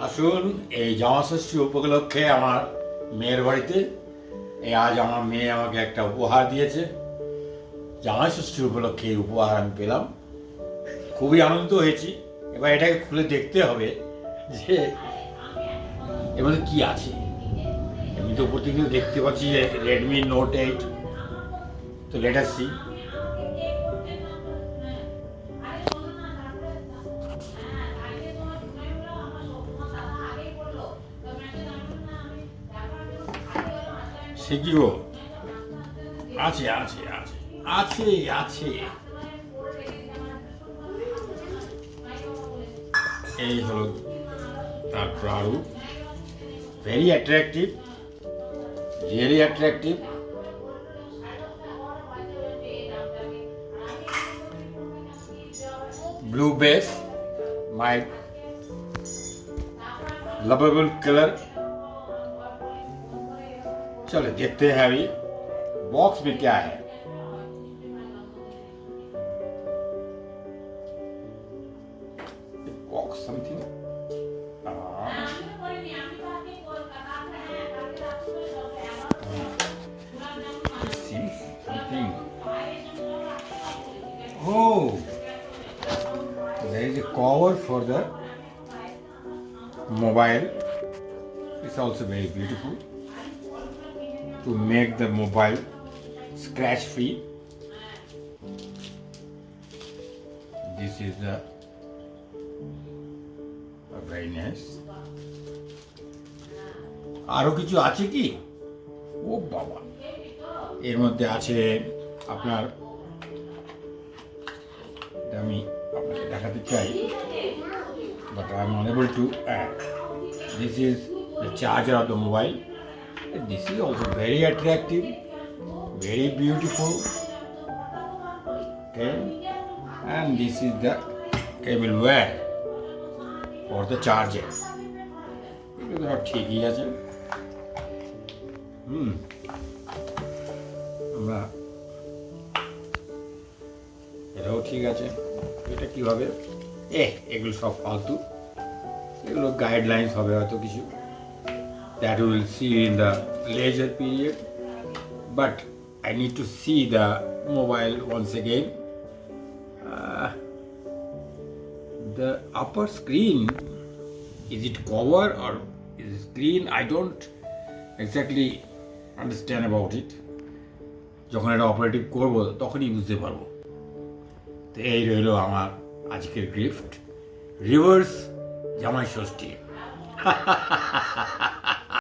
আসুন এই জামা ষষ্ঠী উপলক্ষে আমার মেয়ের বাড়িতে আজ আমার মেয়ে আমাকে একটা উপহার দিয়েছে। জামা ষষ্ঠী উপলক্ষে এই উপহার আমি পেলাম, খুবই আনন্দ হয়েছি। এবার এটাকে খুলে দেখতে হবে যে এর মধ্যে কী আছে। এমনি তো উপর থেকে দেখতে পাচ্ছি যে রেডমি নোট 8, তো লেট আস সি। সে কি গো, আছে আছে আছে আছে আছে এই হলো তার প্রারূপ। Very attractive, really attractive. Blue base, my lovable colour. चलो देखते हैं अभी बॉक्स में क्या है। Box something oh, there is a cover for the mobile. It's also very beautiful to make the mobile scratch free. This is the very nice. আরো কিছু আছে কি? ও বাবা, এর মধ্যে আছে আপনার, আমি আপনাকে দেখাতে চাই, but I am unable to add. This is the charger of the mobile. This is also very attractive, very beautiful. Okay, and this is the cable wire for the charger. এগুলো সব ঠিকই আছে। আমরা এটাও ঠিক আছে। এটা কিভাবে এগুলো সব ফালতু, এগুলো গাইডলাইন্স হবে হয়তো কিছু, that we will see in the later period, but I need to see the mobile once again. The upper screen, is it cover or is it screen? I don't exactly understand about it. যখন এটা operative করব তখনই বুঝতে পারবো। তো এই রইল আমার আজকের গিফট, রিভার্স জামাই ষষ্ঠী।